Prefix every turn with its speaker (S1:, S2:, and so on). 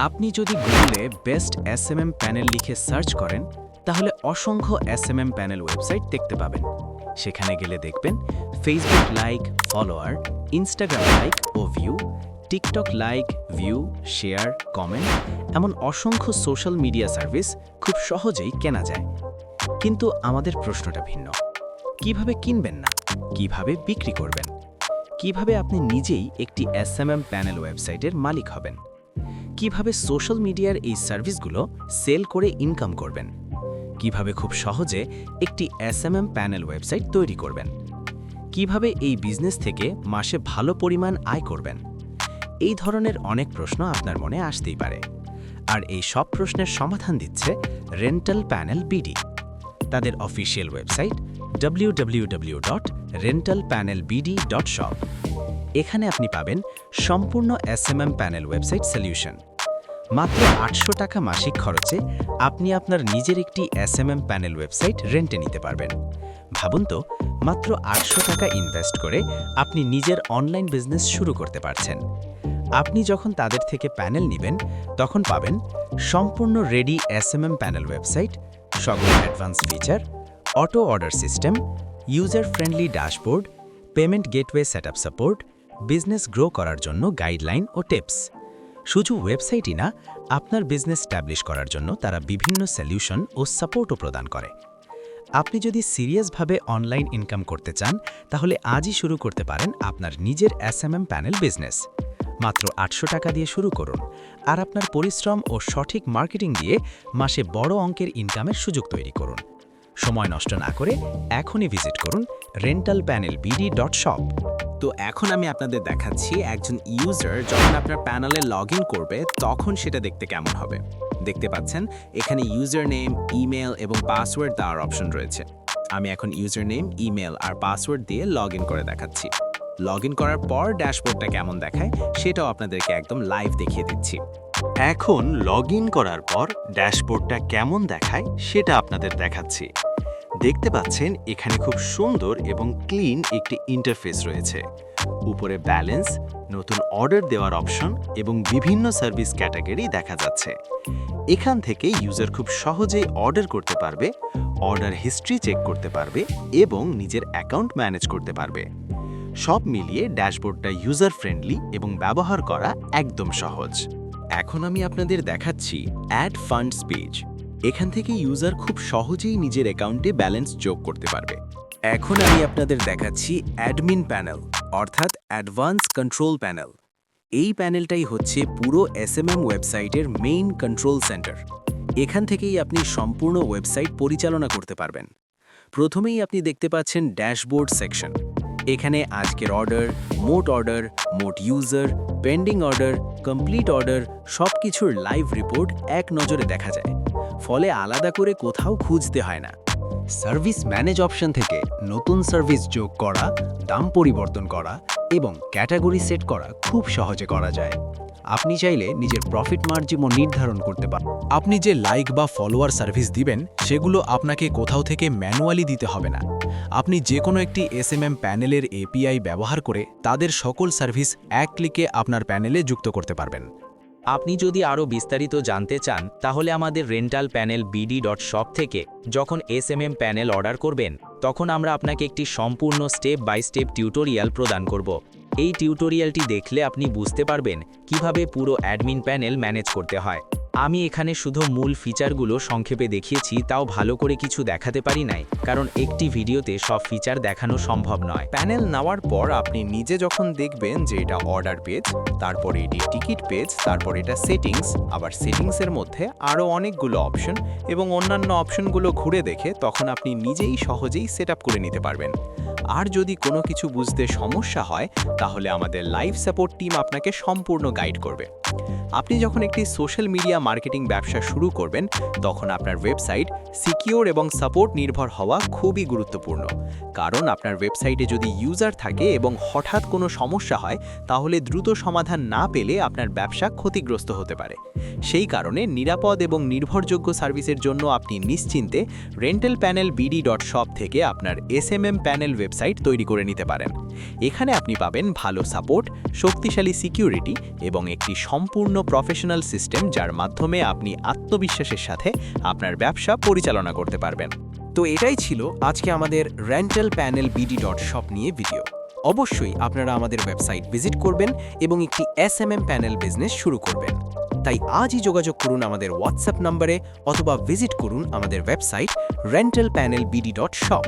S1: আপনি যদি গুগলে বেস্ট এসএমএম প্যানেল লিখে সার্চ করেন তাহলে অসংখ্য এসএমএম প্যানেল ওয়েবসাইট দেখতে পাবেন। সেখানে গেলে দেখবেন Facebook like, follower, Instagram like ও view, TikTok like, view, share, comment এমন অসংখ্য সোশ্যাল মিডিয়া সার্ভিস খুব সহজেই কেনা যায়। কিন্তু আমাদের প্রশ্নটা ভিন্ন। কিভাবে কিনবেন না, কিভাবে বিক্রি করবেন, কিভাবে আপনি নিজেই একটি এসএমএম প্যানেল ওয়েবসাইটের মালিক হবেন, কিভাবে সোশ্যাল মিডিয়ার এই সার্ভিসগুলো সেল করে ইনকাম করবেন, কিভাবে খুব সহজে একটি এসএমএম প্যানেল ওয়েবসাইট তৈরি করবেন, কিভাবে এই বিজনেস থেকে মাসে ভালো পরিমাণ আয় করবেন। এই ধরনের অনেক প্রশ্ন আপনার মনে আসতেই পারে। আর এই সব প্রশ্নের সমাধান দিচ্ছে রেন্টাল প্যানেল বিডি। তাদের অফিসিয়াল ওয়েবসাইট www.rentalpanelbd.shop। এখানে আপনি পাবেন সম্পূর্ণ এসএমএম প্যানেল ওয়েবসাইট সলিউশন। মাত্র ৮০০ টাকা মাসিক খরচে আপনি আপনার নিজের একটি এসএমএম প্যানেল ওয়েবসাইট রেন্টে নিতে পারবেন। ভাবুন তো, মাত্র ৮০০ টাকা ইনভেস্ট করে আপনি নিজের অনলাইন বিজনেস শুরু করতে পারছেন। আপনি যখন তাদের থেকে প্যানেল নেবেন তখন পাবেন সম্পূর্ণ রেডি এসএমএম প্যানেল ওয়েবসাইট, সকল advance feature, auto order system, user friendly dashboard, payment gateway setup support, business grow করার জন্য গাইডলাইন ও টিপস। শুধু ওয়েবসাইটই না, আপনার বিজনেস স্ট্যাবলিশ করার জন্য তারা বিভিন্ন সলিউশন ও সাপোর্টও প্রদান করে। আপনি যদি সিরিয়াসভাবে অনলাইন ইনকাম করতে চান তাহলে আজই শুরু করতে পারেন আপনার নিজের এসএমএম প্যানেল বিজনেস। মাত্র ৮০০ টাকা দিয়ে শুরু করুন আর আপনার পরিশ্রম ও সঠিক মার্কেটিং দিয়ে মাসে বড় অঙ্কের ইনকামের সুযোগ তৈরি করুন। সময় নষ্ট না করে এখনই ভিজিট করুন rentalpanelbd.shop।
S2: তো এখন আমি আপনাদের দেখাচ্ছি একজন ইউজার যখন আপনার প্যানেলে লগ ইন করবে তখন সেটা দেখতে কেমন হবে। দেখতে পাচ্ছেন এখানে ইউজার নেম, ইমেল এবং পাসওয়ার্ড দেওয়ার অপশন রয়েছে। আমি এখন ইউজার নেম, ইমেল আর পাসওয়ার্ড দিয়ে লগ ইন করে দেখাচ্ছি। লগ ইন করার পর ড্যাশবোর্ডটা কেমন দেখায় সেটাও আপনাদেরকে একদম লাইভ দেখিয়ে দিচ্ছি।
S3: এখন লগ ইন করার পর ড্যাশবোর্ডটা কেমন দেখায় সেটা আপনাদের দেখাচ্ছি। দেখতে পাচ্ছেন এখানে খুব সুন্দর এবং ক্লিন একটি ইন্টারফেস রয়েছে। উপরে ব্যালেন্স, নতুন অর্ডার দেওয়ার অপশন এবং বিভিন্ন সার্ভিস ক্যাটাগরি দেখা যাচ্ছে। এখান থেকে ইউজার খুব সহজেই অর্ডার করতে পারবে, অর্ডার হিস্ট্রি চেক করতে পারবে এবং নিজের অ্যাকাউন্ট ম্যানেজ করতে পারবে। সব মিলিয়ে ড্যাশবোর্ডটা ইউজার ফ্রেন্ডলি এবং ব্যবহার করা একদম সহজ। এখন আমি আপনাদের দেখাচ্ছি অ্যাড ফান্ডস পেজ। এখান থেকে ইউজার খুব সহজেই নিজের অ্যাকাউন্টে ব্যালেন্স যোগ করতে পারবে। এখন আমি আপনাদের দেখাচ্ছি অ্যাডমিন প্যানেল, অর্থাৎ অ্যাডভান্স কন্ট্রোল প্যানেল। এই প্যানেলটাই হচ্ছে পুরো এসএমএম ওয়েবসাইটের মেইন কন্ট্রোল সেন্টার। এখান থেকেই আপনি সম্পূর্ণ ওয়েবসাইট পরিচালনা করতে পারবেন। প্রথমেই আপনি দেখতে পাচ্ছেন ড্যাশবোর্ড সেকশন। এখানে আজকের অর্ডার, মোট user, pending order, complete order সব কিছুর লাইভ রিপোর্ট এক নজরে দেখা যায়। ফলে আলাদা করে কোথাও খুঁজতে হয় না।
S1: সার্ভিস ম্যানেজ অপশন থেকে নতুন সার্ভিস যোগ করা, দাম পরিবর্তন করা এবং ক্যাটাগরি সেট করা খুব সহজে করা যায়। আপনি চাইলে নিজের প্রফিট মার্জিনও নির্ধারণ করতে পারেন।
S4: আপনি যে লাইক বা ফলোয়ার সার্ভিস দিবেন সেগুলো আপনাকে কোথাও থেকে ম্যানুয়ালি দিতে হবে না। আপনি যে কোনো একটি এসএমএম প্যানেলের এপিআই ব্যবহার করে তাদের সকল সার্ভিস এক ক্লিকে আপনার প্যানেলে যুক্ত করতে পারবেন।
S5: আপনি যদি আরও বিস্তারিত জানতে চান তাহলে আমাদের rentalpanelbd.shop থেকে যখন এসএমএম প্যানেল অর্ডার করবেন তখন আমরা আপনাকে একটি সম্পূর্ণ স্টেপ বাই স্টেপ টিউটোরিয়াল প্রদান করব। এই টিউটোরিয়ালটি দেখলে আপনি বুঝতে পারবেন কিভাবে পুরো অ্যাডমিন প্যানেল ম্যানেজ করতে হয়। আমি এখানে শুধু মূল ফিচারগুলো সংক্ষেপে দেখিয়েছি, তাও ভালো করে কিছু দেখাতে পারি নাই কারণ একটি ভিডিওতে সব ফিচার দেখানো সম্ভব নয়।
S2: প্যানেল নেওয়ার পর আপনি নিজে যখন দেখবেন যে এটা অর্ডার পেজ, তারপর এটি টিকিট পেজ, তারপর এটা সেটিংস, আবার সেটিংসের মধ্যে আরও অনেকগুলো অপশন এবং অন্যান্য অপশনগুলো ঘুরে দেখে তখন আপনি নিজেই সহজেই সেট আপ করে নিতে পারবেন। আর যদি কোনো কিছু বুঝতে সমস্যা হয় তাহলে আমাদের লাইভ সাপোর্ট টিম আপনাকে সম্পূর্ণ গাইড করবে। আপনি যখন একটি সোশ্যাল মিডিয়া মার্কেটিং ব্যবসা শুরু করবেন তখন আপনার ওয়েবসাইট সিকিউর এবং সাপোর্ট নির্ভর হওয়া খুবই গুরুত্বপূর্ণ। কারণ আপনার ওয়েবসাইটে যদি ইউজার থাকে এবং হঠাৎ কোনো সমস্যা হয় তাহলে দ্রুত সমাধান না পেলে আপনার ব্যবসা ক্ষতিগ্রস্ত হতে পারে। সেই কারণে নিরাপদ এবং নির্ভরযোগ্য সার্ভিসের জন্য আপনি নিশ্চিন্তে rentalpanelbd.shop থেকে আপনার এসএমএম প্যানেল ওয়েবসাইট ওয়েবসাইট তৈরি করে নিতে পারেন। এখানে আপনি পাবেন ভালো সাপোর্ট, শক্তিশালী সিকিউরিটি এবং একটি সম্পূর্ণ প্রফেশনাল সিস্টেম, যার মাধ্যমে আপনি আত্মবিশ্বাসের সাথে আপনার ব্যবসা পরিচালনা করতে পারবেন।
S6: তো এটাই ছিল আজকে আমাদের rentalpanelbd.shop নিয়ে ভিডিও। অবশ্যই আপনারা আমাদের ওয়েবসাইট ভিজিট করবেন এবং একটি এসএমএম প্যানেল বিজনেস শুরু করবেন। তাই আজই যোগাযোগ করুন আমাদের হোয়াটসঅ্যাপ নম্বরে অথবা ভিজিট করুন আমাদের ওয়েবসাইট rentalpanelbd.shop।